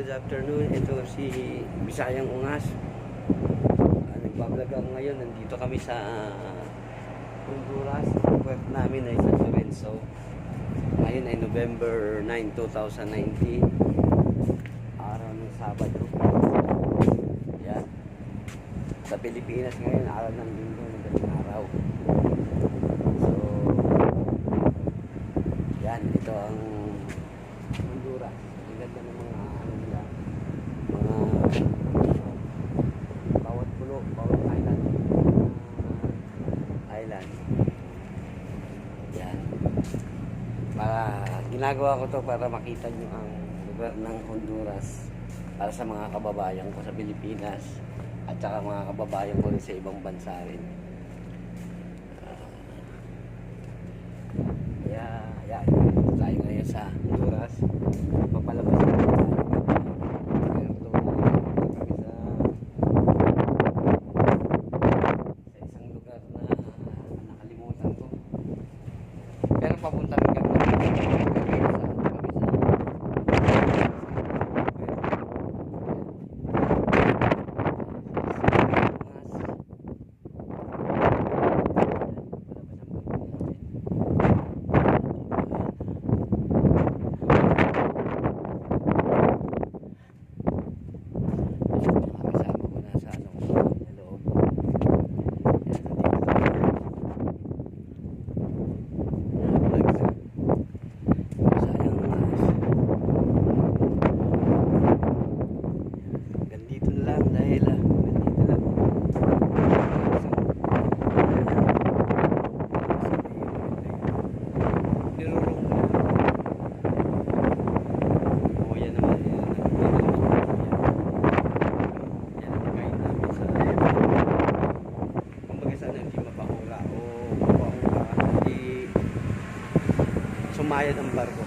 good afternoon. Ito si Bisayang Ungas. Nagbablog ako ngayon. Nandito kami sa Honduras. Ang puwet namin ay San Lorenzo. Ngayon ay November 9, 2019. Araw ng Sabado. Yan. Sa Pilipinas ngayon, araw ng Linggo, madaling araw. So, yan. Ito ang Honduras. Ang ganda ng mga ano nila. Mga bawat pulo, bawat island. Island. Yan. Ginagawa ko to para makita nyo ang lugar ng Honduras para sa mga kababayan ko sa Pilipinas at saka mga kababayan ko rin sa ibang bansa rin. Yan. Tayo ngayon sa Honduras. Papalabas na tayo. Sa isang lugar na nakalimutan ko. Pero papunta rin kami. Sumayad ang barko.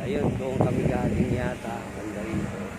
Ayun, doon kami galing yata. Banda rito.